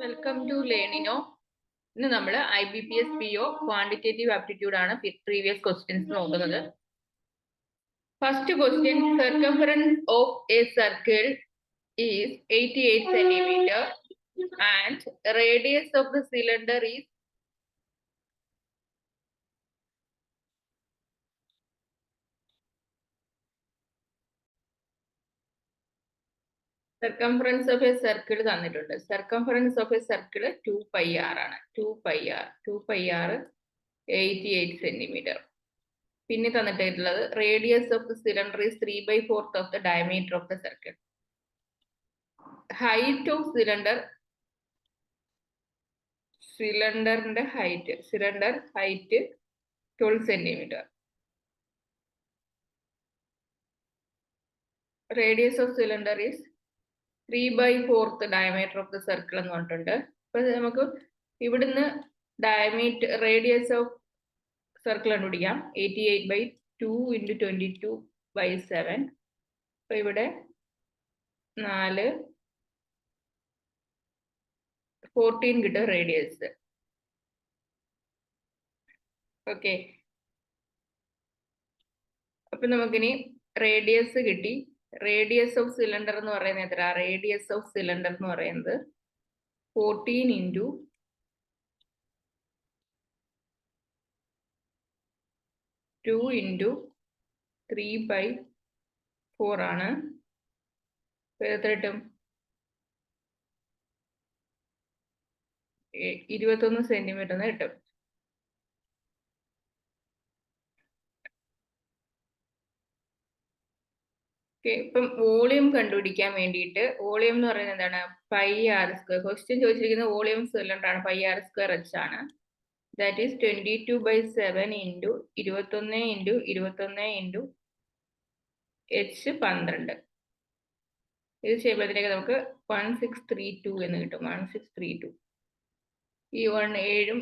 Welcome to Learnino. ഇന്ന് നമ്മൾ IBPS PO quantitative aptitude ആണ് പ്രീവിയസ് ക്വസ്റ്റ്യൻസ് നോക്കുന്നത്. First question, circumference of A circle is 88 centimeter and radius of the cylinder is circumference of a circle തന്നിട്ടുണ്ട്. Circumference of a circle 2 pi r ആണ്. 2 pi r 88 centimeter. പിന്നെ തന്നിട്ടുള്ളത് radius of the cylinder is 3/4 of the diameter of the circle. Height of സിലിണ്ടറിന്റെ height 12 centimetre. Radius of cylinder is 3/4 diameter of the circle എന്ന് പറഞ്ഞിട്ടുണ്ട്. അപ്പൊ നമുക്ക് ഇവിടുന്ന് diameter radius of circle കണ്ടുപിടിക്കാം. 88/2 × 22/7. അപ്പൊ ഇവിടെ 14 കിട്ടും റേഡിയസ്. ഓക്കെ, അപ്പൊ നമുക്കിനി റേഡിയസ് കിട്ടി. റേഡിയസ് ഓഫ് സിലിണ്ടർ എന്ന് പറയുന്നത് എത്ര? റേഡിയസ് ഓഫ് സിലിണ്ടർ എന്ന് പറയുന്നത് 14 × 2 × 3/4 ആണ്. എത്ര കിട്ടും? 21 സെന്റിമീറ്റർ എന്ന് കിട്ടും. ഇപ്പം വോളിയം കണ്ടുപിടിക്കാൻ വേണ്ടിയിട്ട്, വോളിയം എന്ന് പറയുന്നത് എന്താണ്? πr². ക്വസ്റ്റ്യൻ ചോദിച്ചിരിക്കുന്നത് വോളിയം സിലിണ്ടർ ആണ്. πr²h ആണ്. That is 22/7 × 21 × 21 × h 12. ഇത് ചെയ്യുമ്പോഴത്തേക്ക് നമുക്ക് 1632 എന്ന് കിട്ടും. 1632. ഈ 7ഉം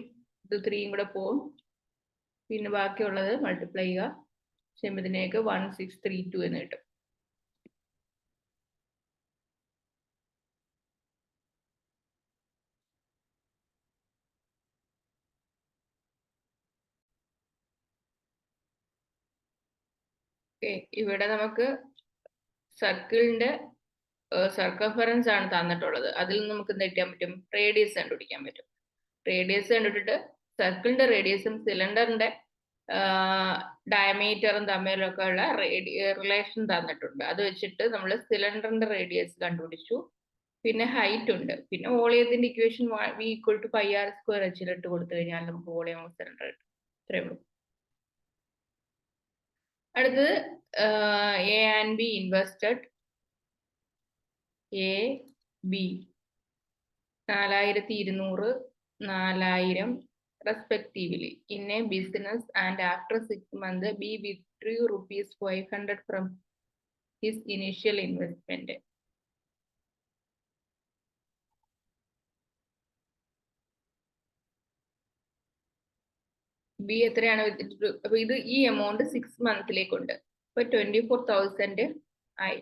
3യും കൂടെ പോവും. പിന്നെ ബാക്കിയുള്ളത് മൾട്ടിപ്ലൈ ചെയ്യുക, ചെയ്യുമ്പോഴത്തേക്ക് 1632 എന്ന് കിട്ടും. ഇവിടെ നമുക്ക് സർക്കിളിന്റെ സർക്കംഫറൻസ് ആണ് തന്നിട്ടുള്ളത്. അതിൽ നിന്ന് നമുക്ക് എന്ത് കിട്ടാൻ പറ്റും? റേഡിയസ് കണ്ടുപിടിക്കാൻ പറ്റും. റേഡിയസ് കണ്ടുപിടിച്ചിട്ട് സർക്കിളിന്റെ റേഡിയസും സിലിണ്ടറിന്റെ ഡയമീറ്ററും തമ്മിലൊക്കെ ഉള്ള റിലേഷൻ തന്നിട്ടുണ്ട്. അത് വെച്ചിട്ട് നമ്മൾ സിലിണ്ടറിന്റെ റേഡിയസ് കണ്ടുപിടിച്ചു. പിന്നെ ഹൈറ്റ് ഉണ്ട്. പിന്നെ വോളിയത്തിന്റെ ഇക്വേഷൻ V = πr²h ഇട്ട് കൊടുത്തു കഴിഞ്ഞാൽ നമുക്ക് വോളിയം ഓഫ് സിലിണ്ടർ കിട്ടും. ഇത്രയേ ഉള്ളൂ. അടുത്തത് A and B invested. A, B 4200, 4000 respectively in a business, and after 6 months B withdrew ₹500 from his initial investment. B എത്രയാണ്? അപ്പൊ ഇത് ഈ എമൗണ്ട് 6 മന്ത്സിലേക്കുണ്ട്. ഇപ്പൊ 24,000 ആയി.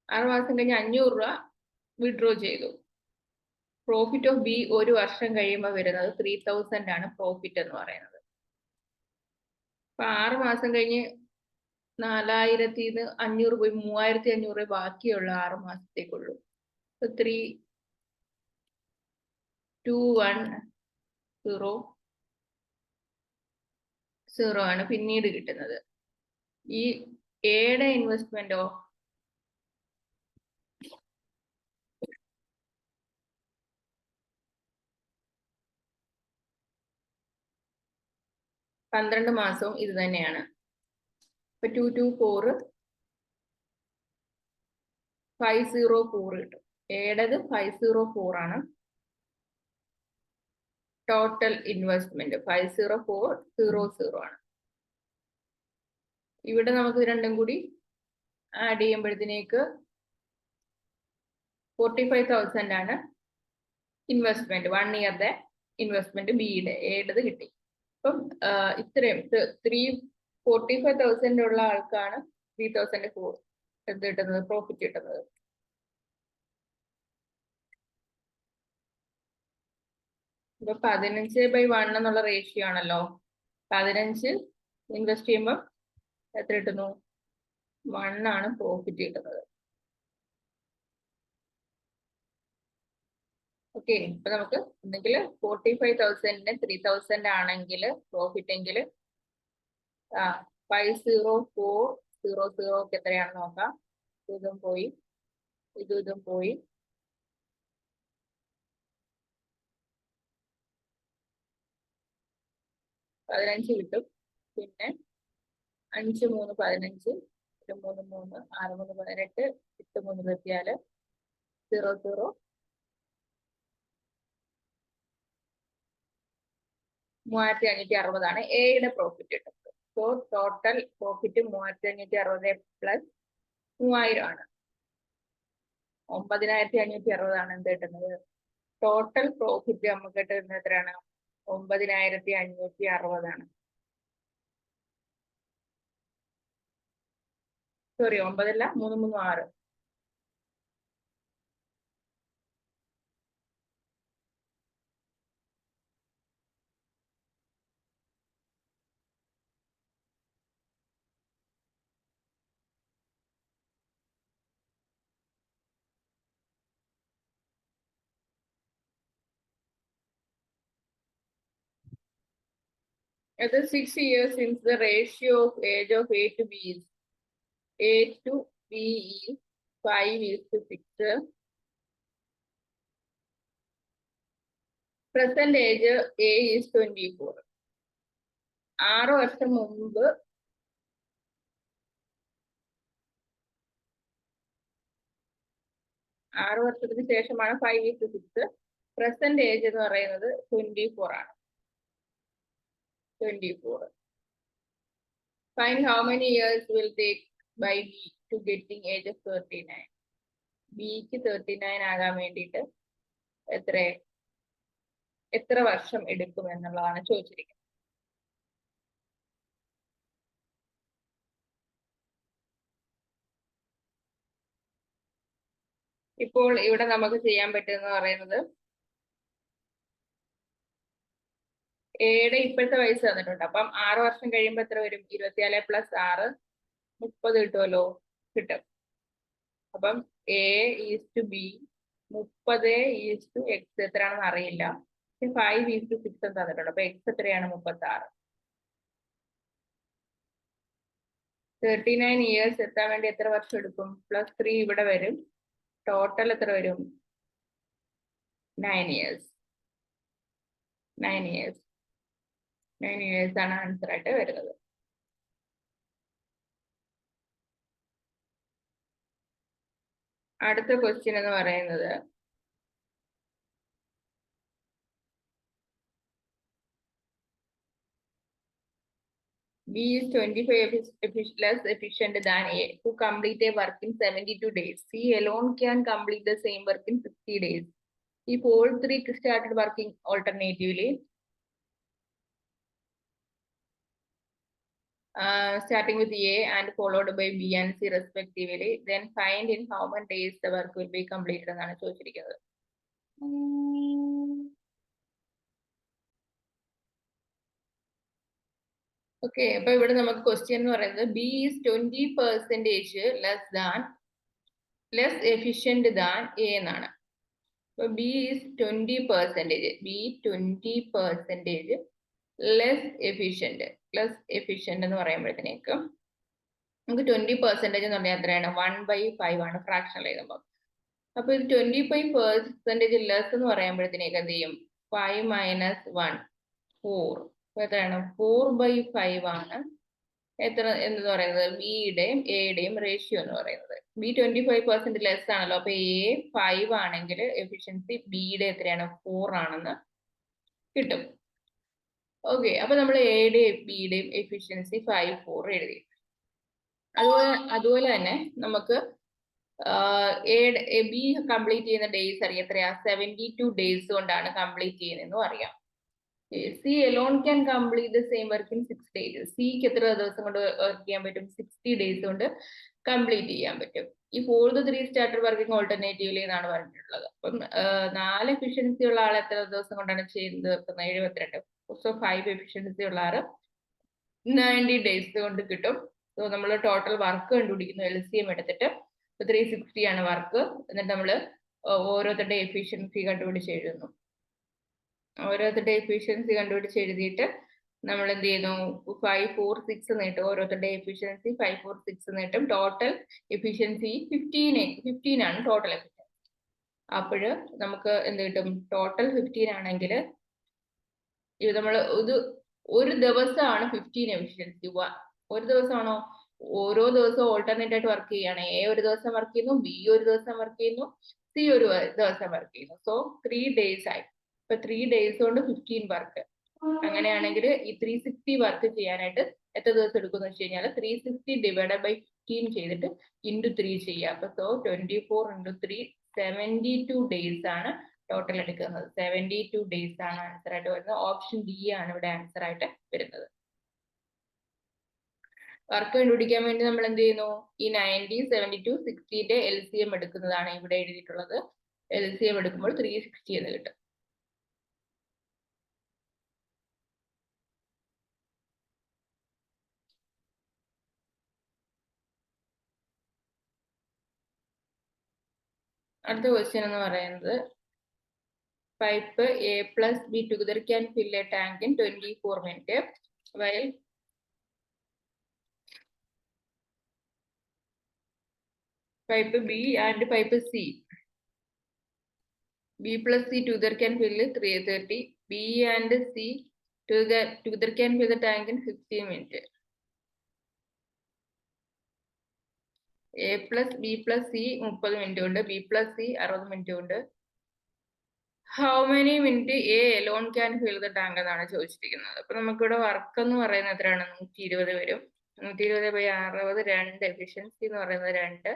6 മാസം കഴിഞ്ഞ് 500 രൂപ വിഡ്രോ ചെയ്തു. പ്രോഫിറ്റ് ഓഫ് ബി 1 വർഷം കഴിയുമ്പോൾ വരുന്നത് 3000 ആണ് പ്രോഫിറ്റ് എന്ന് പറയുന്നത്. അപ്പൊ 6 മാസം കഴിഞ്ഞ് 4000-ന്ന് 500 പോയി 3500 ബാക്കിയുള്ള 6 മാസത്തേക്കുള്ളൂ. 3210 ആണ് പിന്നീട് കിട്ടുന്നത്. ഈ എയുടെ ഇൻവെസ്റ്റ്മെന്റോ 12 മാസവും ഇത് തന്നെയാണ്. ഇപ്പൊ 224 504 കിട്ടും. എയുടേത് 504 ആണ്. ടോട്ടൽ ഇൻവെസ്റ്റ്മെന്റ് 50400 ആണ്. ഇവിടെ നമുക്ക് രണ്ടും കൂടി ആഡ് ചെയ്യുമ്പോഴത്തേക്ക് 45,000 ആണ് ഇൻവെസ്റ്റ്മെന്റ്. 1 ഇയറിന്റെ ഇൻവെസ്റ്റ്മെന്റ് ബിയുടെ. എയുടേത് കിട്ടി. അപ്പം ഇത്രയും 45,000 ഉള്ള ആൾക്കാണ് 3,004 എന്ത് കിട്ടുന്നത്? പ്രോഫിറ്റ് കിട്ടുന്നത്. ഇപ്പൊ 15/1 എന്നുള്ള റേഷ്യോ ആണല്ലോ. 15 ഇൻവെസ്റ്റ് ചെയ്യുമ്പോൾ എത്ര കിട്ടുന്നു? 1 ആണ് പ്രോഫിറ്റ് കിട്ടുന്നത്. ഓക്കെ, ഇപ്പൊ നമുക്ക് ഒന്നെങ്കിൽ 45,000-ന് 3,000 ആണെങ്കിൽ പ്രോഫിറ്റ് എങ്കിൽ 50400 എത്രയാണെന്ന് നോക്കാം. ഇതും പോയി, ഇതും പോയി. 15 കിട്ടും. പിന്നെ 5 3 15, 3 3 6 3 18, 8 3 24, 00 3560 എയുടെ പ്രോഫിറ്റ് കിട്ടുന്നത്. സോ ടോട്ടൽ പ്രോഫിറ്റ് 3560 പ്ലസ് 3000 ആണ്. 9560 ആണ് എന്ത് കിട്ടുന്നത്? ടോട്ടൽ പ്രോഫിറ്റ് നമുക്ക് കിട്ടുന്നത് എത്രയാണ്? 9560 ആണ്. സോറി, 9 അല്ല, 3 3 6. It is 6 years since the ratio of age of A to B is 5:6. Present age A is 24. 6 വർഷം മുമ്പ് 6 വർഷത്തിന് ശേഷമാണ് 5:6. പ്രസന്റ് ഏജ് എന്ന് പറയുന്നത് 24 ആണ്. 24. Find how many years will take by B to getting age of 39. Bക്ക് 39 ആകാൻ വേണ്ടിയിട്ട് എത്ര വർഷം എടുക്കും എന്നുള്ളതാണ് ചോദിച്ചിരിക്കുന്നത്. ഇപ്പോൾ ഇവിടെ നമുക്ക് ചെയ്യാൻ പറ്റുന്ന പറയുന്നത് എയുടെ ഇപ്പോഴത്തെ വയസ്സ് തന്നിട്ടുണ്ട്. അപ്പം 6 വർഷം കഴിയുമ്പോൾ എത്ര വരും? 24 + 6 30 കിട്ടുമല്ലോ. കിട്ടും. അപ്പം A is to B 30 is to X എത്രയാണെന്ന് അറിയില്ല. 5 is to 6 എന്ന് തന്നിട്ടുണ്ട്. അപ്പൊ X എത്രയാണ്? 36. 39 years എത്താൻ വേണ്ടി എത്ര വർഷം എടുക്കും? +3 ഇവിടെ വരും. ടോട്ടൽ എത്ര വരും? 9 years. 9 years. 9 years ആണ് ആൻസർ ആയിട്ട് വരുന്നത്. അടുത്ത ക്വസ്റ്റ്യൻ എന്ന് പറയുന്നത് B is 25 less efficient than A to complete a work in 72 days. C alone can complete the same work in 60 days. If all three started working alternatively, starting with A and followed by B and C respectively, then find in how many days the work will be completed എന്നാണ് ചോദിച്ചിരിക്കുന്നത്. Okay, അപ്പൊ ഇവിടെ നമുക്ക് question എന്ന് പറയുന്നത് B is 20% less efficient than A എന്നാണ്. അപ്പൊ B is 20%. B 20% less efficient എന്ന് പറയുമ്പോഴത്തേക്കും നമുക്ക് 20% എന്ന് പറഞ്ഞാൽ എത്രയാണ്? 1/5 ആണ് ഫ്രാക്ഷണൽ എഴുതുമ്പോൾ. അപ്പൊ ഇത് 25% ലെസ് എന്ന് പറയുമ്പോഴത്തേക്ക് എന്ത് ചെയ്യും? 5 - 1 4. അപ്പൊ എത്രയാണ്? 4/5 ആണ് എത്ര എന്ന് പറയുന്നത്? ബിയുടെയും എയുടെയും റേഷ്യോ എന്ന് പറയുന്നത്. B 25% ലെസ് ആണല്ലോ. അപ്പൊ A 5 ആണെങ്കിൽ എഫിഷ്യൻസി ബിയുടെ എത്രയാണ്? 4 ആണെന്ന് കിട്ടും. ഓക്കെ, അപ്പൊ നമ്മൾ എയുടെയും ബിയുടെയും എഫിഷ്യൻസി 5 4 എഴുതി. അതുപോലെ തന്നെ നമുക്ക് ബി കംപ്ലീറ്റ് ചെയ്യുന്ന ഡേയ്സ് അറിയാം. എത്രയാ? 72 ഡേയ്സ് കൊണ്ടാണ് കംപ്ലീറ്റ് ചെയ്യുന്നതെന്നും അറിയാം. C alone can complete the same work in 6 days. Cക്ക് എത്ര ദിവസം കൊണ്ട് വർക്ക് ചെയ്യാൻ പറ്റും? 60 ഡേയ്സ് കൊണ്ട് കംപ്ലീറ്റ് ചെയ്യാൻ പറ്റും. if all the three started working alternatively എന്നാണ് പറഞ്ഞിട്ടുള്ളത്. അപ്പം 4 എഫിഷ്യൻസി ഉള്ള ആൾ എത്ര ദിവസം കൊണ്ടാണ് ചെയ്ത് തീർക്കുന്നത്? 72. സോ 5 എഫിഷ്യൻസി ഉള്ള ആള് 90 ഡേയ്സ് കൊണ്ട് കിട്ടും. സോ നമ്മൾ ടോട്ടൽ വർക്ക് കണ്ടുപിടിക്കുന്നു. LCM എടുത്തിട്ട് 360 ആണ് വർക്ക്. എന്നിട്ട് നമ്മൾ ഓരോരുത്തരുടെ എഫിഷ്യൻസി കണ്ടുപിടിച്ച് എഴുതുന്നു. ഓരോരുത്തരുടെ എഫിഷ്യൻസി കണ്ടുപിടിച്ച് എഴുതിയിട്ട് നമ്മൾ എന്ത് ചെയ്യുന്നു? 5, 4, 6 നീട്ടും. ഓരോരുത്തരുടെ എഫിഷ്യൻസി 5, 4, 6 നീട്ടും. ടോട്ടൽ എഫിഷ്യൻസി 15 ആണ് ടോട്ടൽ എഫിഷ്യൻസി. അപ്പോൾ നമുക്ക് എന്ത് കിട്ടും? ടോട്ടൽ 15 ആണെങ്കിൽ ഇത് നമ്മൾ ഒരു ദിവസമാണ് 15 എഫിഷ്യൻസി. ഒരു ദിവസമാണോ? ഓരോ ദിവസവും ഓൾട്ടർനേറ്റ് ആയിട്ട് വർക്ക് ചെയ്യാണ്. A ഒരു ദിവസം വർക്ക് ചെയ്യുന്നു, B ഒരു ദിവസം വർക്ക് ചെയ്യുന്നു, C ഒരു ദിവസം വർക്ക് ചെയ്യുന്നു. സോ 3 days ആയി. ഇപ്പൊ 3 days കൊണ്ട് 15 വർക്ക്. അങ്ങനെയാണെങ്കിൽ ഈ 360 വർക്ക് ചെയ്യാനായിട്ട് എത്ര ദിവസം എടുക്കും എന്ന് വെച്ച് കഴിഞ്ഞാൽ 360 ഡിവൈഡഡ് ബൈ 15 ചെയ്തിട്ട് ഇൻറ്റു 3 ചെയ്യുക. അപ്പൊ സോ 24 × 3 72 ഡേയ്സ് ആണ് ടോട്ടൽ എടുക്കുന്നത്. 72 ഡേയ്സ് ആണ് ആൻസർ ആയിട്ട് വരുന്നത്. ഓപ്ഷൻ ഡി ആണ് ഇവിടെ ആൻസർ ആയിട്ട് വരുന്നത്. വർക്ക് കണ്ടുപിടിക്കാൻ വേണ്ടി നമ്മൾ എന്ത് ചെയ്യുന്നു? ഈ 90, 72, 60ന്റെ LCM എടുക്കുന്നതാണ് ഇവിടെ എഴുതിയിട്ടുള്ളത്. LCM എടുക്കുമ്പോൾ 360 എന്ന് കിട്ടും. അടുത്ത ക്വസ്റ്റ്യൻ എന്ന് പറയുന്നത് pipe A + B together can fill a tank in 24 minutes while pipe B and pipe C. B + C together can fill 330. B and C together can fill the tank in 15 minutes. A + B + C 30 minute ഉണ്ട്. B + C 60 minute ഉണ്ട്. How many minute A alone can fill the tank എന്നാണ് ചോദിച്ചിരിക്കുന്നത്. അപ്പൊ നമുക്കിവിടെ work എന്ന് പറയുന്നത് എത്രയാണ്? 120 വരും. 120 / 60, 2. എഫിഷ്യൻസി എന്ന് പറയുന്നത് 2.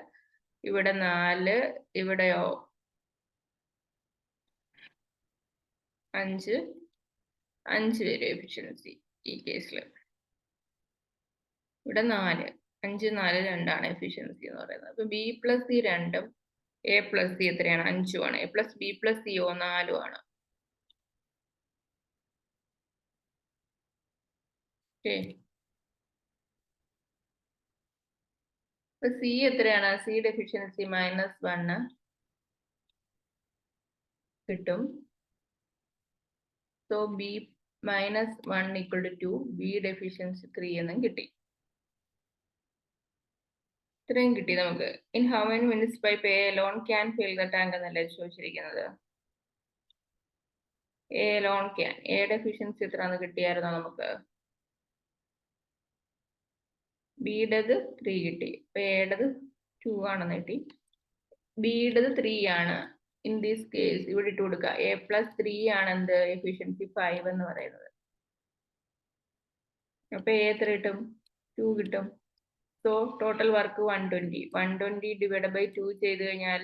ഇവിടെ 4, ഇവിടെയോ 5 വരും എഫിഷ്യൻസി ഈ കേസിൽ. ഇവിടെ 4, 5, 4, 2 ആണ് എഫിഷ്യൻസി എന്ന് പറയുന്നത്. അപ്പൊ B + C 2ഉം A + C എത്രയാണ്? 5 ആണ്. A + B + C 4 ആണ്. ഓക്കെ, അപ്പൊ C എത്രയാണ്? C എഫിഷ്യൻസി -1 കിട്ടും. So B -1 = 2. B എഫിഷ്യൻസി 3 എന്നും കിട്ടി. ഇത്രയും കിട്ടി നമുക്ക്. In how many minutes pipe A alone can fill the tank എന്നല്ലേ ചോദിച്ചിരിക്കുന്നത്. A alone can. Aയുടെ എഫിഷ്യൻസി എത്രയാണെന്ന് കിട്ടിയായിരുന്നോ നമുക്ക്? Bയുടേത് 3 കിട്ടി. അപ്പൊ Aയുടേത് 2 ആണെന്ന് കിട്ടി. Bയുടേത് 3 ആണ്. ഇൻ ദിസ് കേസ് ഇവിടെ ഇട്ട് കൊടുക്കുക. A + 3 ആണ് എന്ത്? എഫിഷ്യൻസി 5 എന്ന് പറയുന്നത്. അപ്പൊ A എത്ര കിട്ടും? 2 കിട്ടും. So total work 120 divide by 2 ചെയ്ത് കഴിഞ്ഞാൽ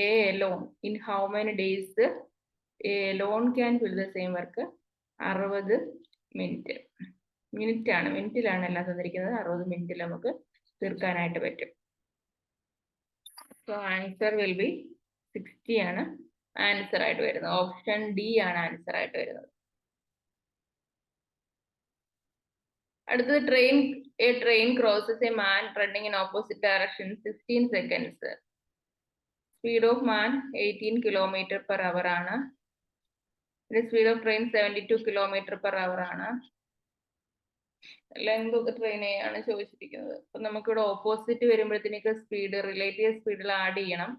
A alone in how many days A alone can fill the same work? 60 minute. Minute ആണ്, മിനിറ്റിലാണ് എല്ലാം തന്നിരിക്കുന്നത്. 60 മിനിറ്റിൽ നമുക്ക് തീർക്കാനായിട്ട് പറ്റും. സോ ആൻസർ വിൽ ബി 60 ആണ് ആൻസർ ആയിട്ട് വരുന്നത്. ഓപ്ഷൻ ഡി ആണ് ആൻസർ ആയിട്ട് വരുന്നത്. അടുത്തത് a train crosses a man running in opposite direction 16 seconds. Speed of man 18 km/h ആണ്. സ്പീഡ് ഓഫ് ട്രെയിൻ 72 km/h ആണ്. ലെങ്ത് ഓഫ് ദ ട്രെയിൻ ആണ് ചോദിച്ചിരിക്കുന്നത്. അപ്പൊ നമുക്കിവിടെ ഓപ്പോസിറ്റ് വരുമ്പോഴത്തേക്ക് സ്പീഡ് റിലേറ്റീവ് സ്പീഡിൽ ആഡ് ചെയ്യണം.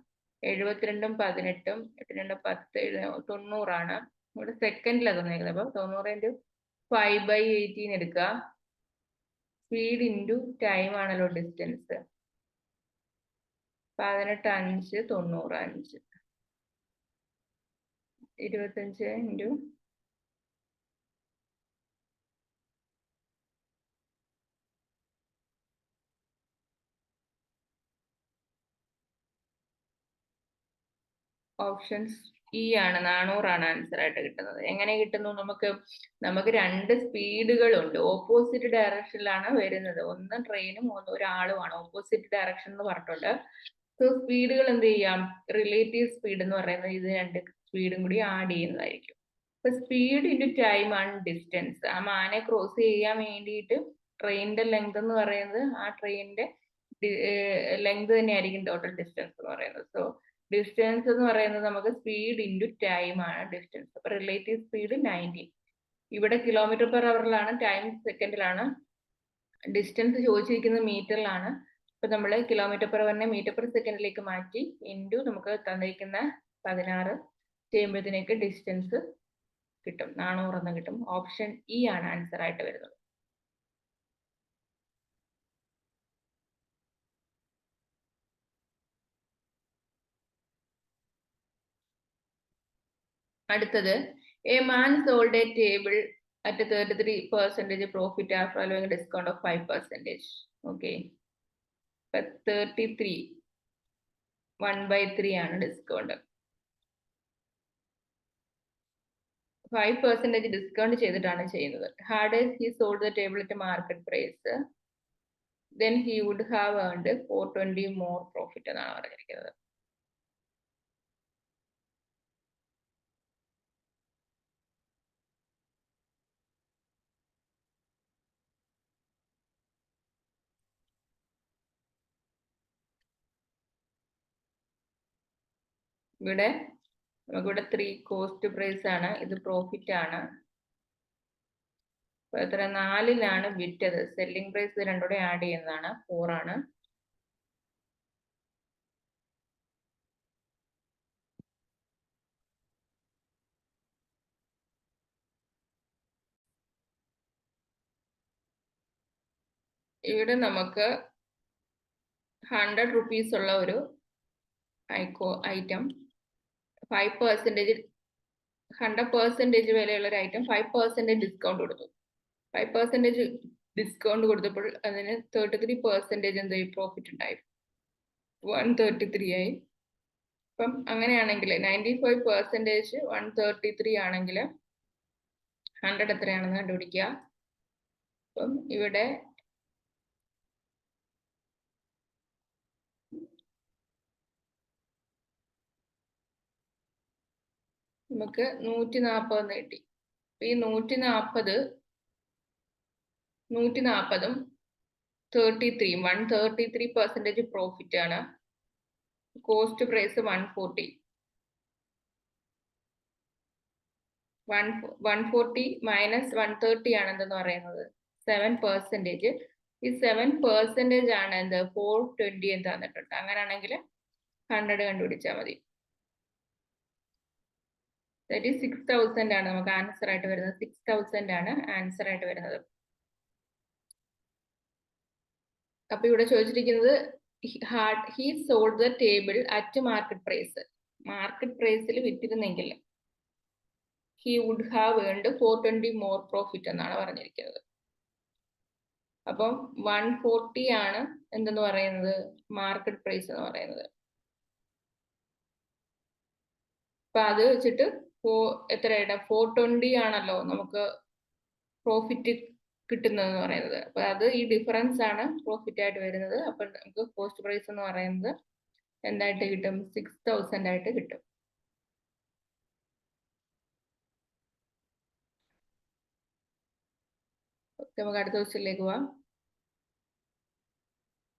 72ഉം 18ഉം 8 × 10 90 ആണ്. ഇവിടെ സെക്കൻഡിലാണ് തന്നിരിക്കുന്നത്. അപ്പൊ 90 × 5/18 എടുക്കുക. സ്പീഡ് ഇൻറ്റു ടൈം ആണല്ലോ ഡിസ്റ്റൻസ്. 18, 5, 90, 25 × ഓപ്ഷൻസ് ഇ ആണ് 400 ആൻസർ ആയിട്ട് കിട്ടുന്നത്. എങ്ങനെ കിട്ടുന്നു? നമുക്ക് രണ്ട് സ്പീഡുകളുണ്ട്, ഓപ്പോസിറ്റ് ഡയറക്ഷനിലാണ് വരുന്നത്. ഒന്ന് ട്രെയിനും ഒരാളുമാണ്, ഓപ്പോസിറ്റ് ഡയറക്ഷൻ എന്ന് പറഞ്ഞിട്ടുണ്ട്. സോ സ്പീഡുകൾ എന്ത് ചെയ്യാം? റിലേറ്റീവ് സ്പീഡ് എന്ന് പറയുന്നത് ഇത് രണ്ട് സ്പീഡും കൂടി ആഡ് ചെയ്യുന്നതായിരിക്കും. അപ്പൊ സ്പീഡ് ഇൻറ്റു ടൈം ആണ് ഡിസ്റ്റൻസ്. ആ മാനെ ക്രോസ് ചെയ്യാൻ വേണ്ടിയിട്ട് ട്രെയിനിന്റെ ലെങ്ത് എന്ന് പറയുന്നത് ആ ട്രെയിനിന്റെ ലെങ്ത് തന്നെയായിരിക്കും ടോട്ടൽ ഡിസ്റ്റൻസ് എന്ന് പറയുന്നത്. സോ ഡിസ്റ്റൻസ് എന്ന് പറയുന്നത് നമുക്ക് സ്പീഡ് ഇൻറ്റു ടൈം ആണ് ഡിസ്റ്റൻസ്. അപ്പൊ റിലേറ്റീവ് സ്പീഡ് 90. ഇവിടെ കിലോമീറ്റർ പെർ അവറിലാണ്, ടൈം സെക്കൻഡിലാണ്, ഡിസ്റ്റൻസ് ചോദിച്ചിരിക്കുന്നത് മീറ്ററിലാണ്. അപ്പൊ നമ്മൾ കിലോമീറ്റർ പെർ അവറിനെ മീറ്റർ പെർ സെക്കൻഡിലേക്ക് മാറ്റി ഇൻറ്റു നമുക്ക് തന്നിരിക്കുന്ന 16 ചെയ്യുമ്പോഴത്തേക്ക് ഡിസ്റ്റൻസ് കിട്ടും, 400 എന്ന് കിട്ടും. ഓപ്ഷൻ ഇ ആണ് ആൻസർ ആയിട്ട് വരുന്നത്. അടുത്തത്, a man sold A table at 33% profit after allowing a discount of 5%. Okay, but 33 1/3 ആണ് ഡിസ്കൗണ്ട്. 5% ഡിസ്കൗണ്ട് ചെയ്തിട്ടാണ് ചെയ്യുന്നത്. Had he sold the table at a market price, then he would have earned 420 more profit എന്നാണ് പറഞ്ഞിരിക്കുന്നത്. ഇവിടെ നമുക്കിവിടെ 3 cost price ആണ്, ഇത് profit ആണ്. അപ്പൊ എത്ര? 4-ലാണ് വിറ്റത്. സെല്ലിംഗ് പ്രൈസ് രണ്ടുകൂടെ ആഡ് ചെയ്യുന്നതാണ്, 4 ആണ്. ഇവിടെ നമുക്ക് 100 rupees ഉള്ള ഒരു ഐറ്റം 5% 100% വിലയുള്ള ഒരു ഐറ്റം 5% ഡിസ്കൗണ്ട് കൊടുത്തു. 5% ഡിസ്കൗണ്ട് കൊടുത്തപ്പോൾ അതിന് 33% എന്തായി? പ്രോഫിറ്റ് ഉണ്ടായി, 133 ആയി. അപ്പം അങ്ങനെയാണെങ്കിൽ 95% 133 ആണെങ്കിൽ 100 എത്രയാണെന്ന് കണ്ടുപിടിക്കുക. അപ്പം ഇവിടെ നമുക്ക് 140 കിട്ടി. ഈ 140ഉം 133% പ്രോഫിറ്റ് ആണ്. Cost price 140. 140 മൈനസ് 130 ആണ് എന്തെന്ന് പറയുന്നത് 7%. ഈ 7% ആണ് എന്ത്? 420 എന്ന് തന്നിട്ടുണ്ട്. അങ്ങനെയാണെങ്കിൽ 100 കണ്ടുപിടിച്ചാൽ മതി. ദാറ്റ് ഈസ് 6000 ആണ് നമുക്ക് ആൻസർ ആയിട്ട് വരുന്നത്. 6000 ആണ് ആൻസർ ആയിട്ട് വരുന്നത്. അപ്പൊ ഇവിടെ ചോദിച്ചിരിക്കുന്നത് he sold the table at market price. Market പ്രൈസിൽ വിറ്റിരുന്നെങ്കിൽ he would have earned 420 more profit എന്നാണ് പറഞ്ഞിരിക്കുന്നത്. അപ്പം 140 ആണ് എന്തെന്ന് പറയുന്നത്? മാർക്കറ്റ് പ്രൈസ് എന്ന് പറയുന്നത്. അപ്പൊ അത് വെച്ചിട്ട് എത്രയുടെ 420 ആണല്ലോ നമുക്ക് പ്രോഫിറ്റ് കിട്ടുന്നതെന്ന് പറയുന്നത്. അപ്പൊ അത് ഈ ഡിഫറൻസ് ആണ് പ്രോഫിറ്റ് ആയിട്ട് വരുന്നത്. അപ്പൊ നമുക്ക് കോസ്റ്റ് പ്രൈസ് എന്ന് പറയുന്നത് എന്തായിട്ട് കിട്ടും? 6000 ആയിട്ട് കിട്ടും. നമുക്ക് അടുത്ത ക്വസ്റ്റ്യനിലേക്ക് പോവാം.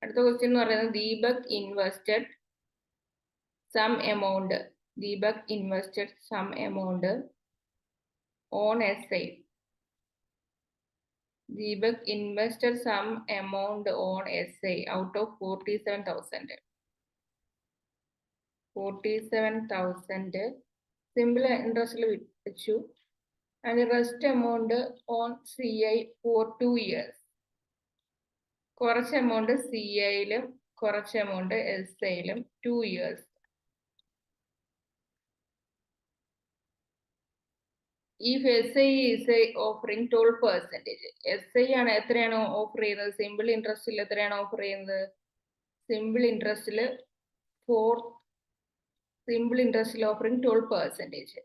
അടുത്ത ക്വസ്റ്റ്യൻ എന്ന് പറയുന്നത് Deepak invested some amount on SI. Deepak invested some amount on SA out of 47,000. 47,000 simple interest വെച്ചു, and the rest amount on CI for 2 years. കുറച്ച് എമൗണ്ട് CI-ലും കുറച്ച് amount SA-ലും 2 years. If SI is offering 12%, SI ആണ് എത്രയാണ് offer ചെയ്യുന്നത്? Simple ഇൻട്രസ്റ്റിൽ എത്രയാണ് offer ചെയ്യുന്നത്? Simple ഇൻട്രസ്റ്റിൽ സിമ്പിൾ ഇൻട്രസ്റ്റിൽ ഓഫറിംഗ് 12%.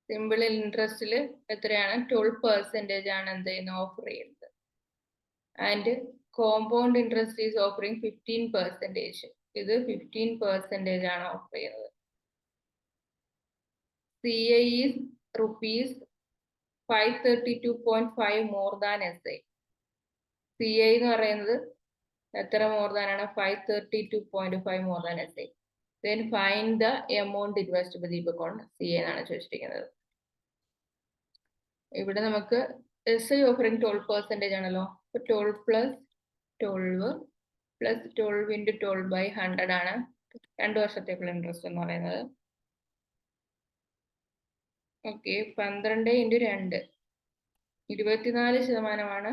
സിമ്പിൾ ഇൻട്രസ്റ്റിൽ എത്രയാണ്? 12% ആണ് എന്ത് ചെയ്യുന്നത്, ഓഫർ ചെയ്യുന്നത്. And compound interest is offering 15%. ഇത് 15% ആണ് ഓഫർ ചെയ്യുന്നത്. CI is rupees 532.5 more than SI. CI എന്ന് പറയുന്നത് എത്ര മോർ ദാൻ ആണ്? 532.5 more than SI. Then find the amount invested by Deepak on CI എന്നാണ് ചോദിച്ചിരിക്കുന്നത്. ഇവിടെ നമുക്ക് SI ഓഫറിംഗ് 12% ആണല്ലോ. അപ്പൊ 12 പ്ലസ് 12 പ്ലസ് 12 ഇൻറ്റു 12/100 ആണ് 2 വർഷത്തേക്കുള്ള ഇൻട്രസ്റ്റ് എന്ന് പറയുന്നത്. Okay, 12 into 2 24%.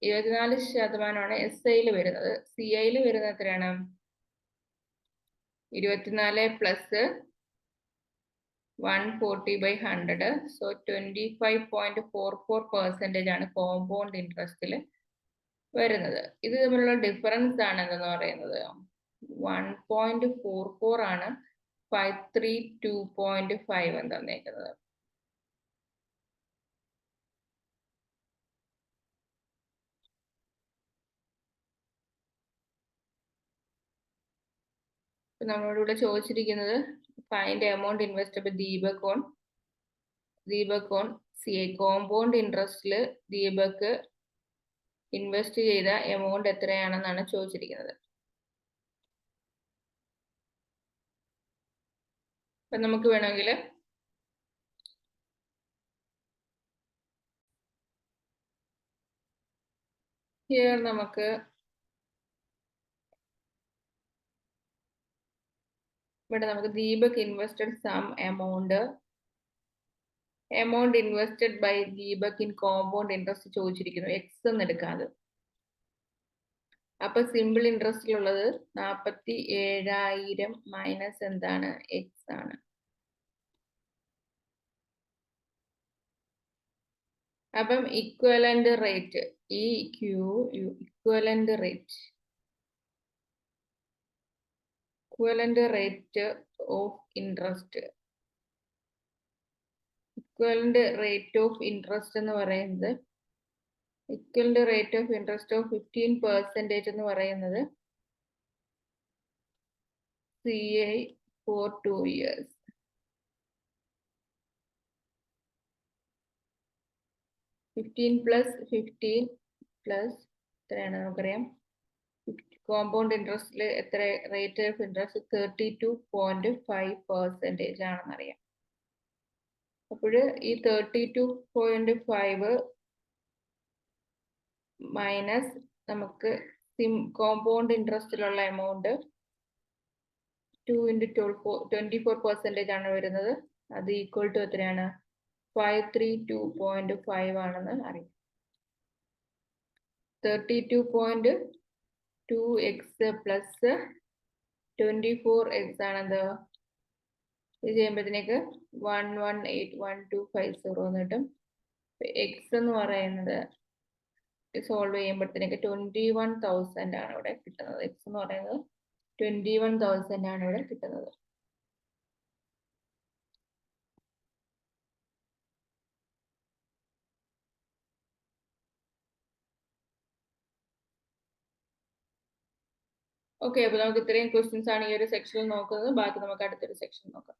24% SIയിൽ വരുന്നത്. CIയിൽ വരുന്നത് എത്രയാണ്? 24 പ്ലസ് 140/100. സോ 25.44% ആണ് കോമ്പൗണ്ട് ഇൻട്രസ്റ്റിൽ വരുന്നത്. ഇത് തമ്മിലുള്ള ഡിഫറൻസ് ആണ് എന്തെന്ന് പറയുന്നത് 1.44 ആണ് 532.5 എന്ന് തന്നേക്കുന്നത്. നമ്മളോട് ചോദിച്ചിരിക്കുന്നത് find amount invest by Deepak on CI. Compound ഇൻട്രസ്റ്റിൽ ദീപക് ഇൻവെസ്റ്റ് ചെയ്ത എമൗണ്ട് എത്രയാണെന്നാണ് ചോദിച്ചിരിക്കുന്നത്. അപ്പൊ നമുക്ക് വേണമെങ്കിൽ ഹിയർ നമുക്ക് Deepak invested some amount invested by Deepak in compound interest ചോദിച്ചിരിക്കുന്നു. എക്സ് എന്ന് എടുക്കാതെ. അപ്പൊ സിമ്പിൾ ഇൻട്രസ്റ്റിലുള്ളത് 47,000 മൈനസ് എന്താണ്? എക്സ് ആണ്. അപ്പം equivalent rate equivalent rate of interest. Equivalent rate of interest എന്ന് പറയുന്നത് equivalent rate of interest of 15% എന്ന് പറയുന്നത് CI for 2 years. എത്രയാണ് നമുക്കറിയാം. കോമ്പൗണ്ട് ഇൻട്രസ്റ്റിൽ എത്ര റേറ്റ് ഓഫ് ഇൻട്രസ്റ്റ്? 32.5% ആണെന്നറിയാം. അപ്പോൾ ഈ 32.5 മൈനസ് നമുക്ക് കോമ്പൗണ്ട് ഇൻട്രസ്റ്റിലുള്ള എമൗണ്ട് 2 ഇൻറ്റു 24% ആണ് വരുന്നത്. അത് ഈക്വൽ ടു എത്രയാണ്? 532.5 ആണെന്ന് അറിയാം. 32.2x plus 24x ആണെന്ത്? ഇത് ചെയ്യുമ്പോഴത്തേക്ക് 1181250 എന്ന് കിട്ടും. എക്സ് എന്ന് പറയുന്നത് സോൾവ് ചെയ്യുമ്പോഴത്തേക്ക് 21,000 ആണ് ഇവിടെ കിട്ടുന്നത്. എക്സ് എന്ന് പറയുന്നത് 21,000 ആണ് ഇവിടെ കിട്ടുന്നത്. ഓക്കെ, അപ്പൊ നമുക്ക് ഇത്രയും ക്വസ്റ്റ്യൻസ് ആണ് ഈ ഒരു സെക്ഷനിൽ നോക്കുന്നത്. ബാക്കി നമുക്ക് അടുത്തൊരു സെക്ഷൻ നോക്കാം.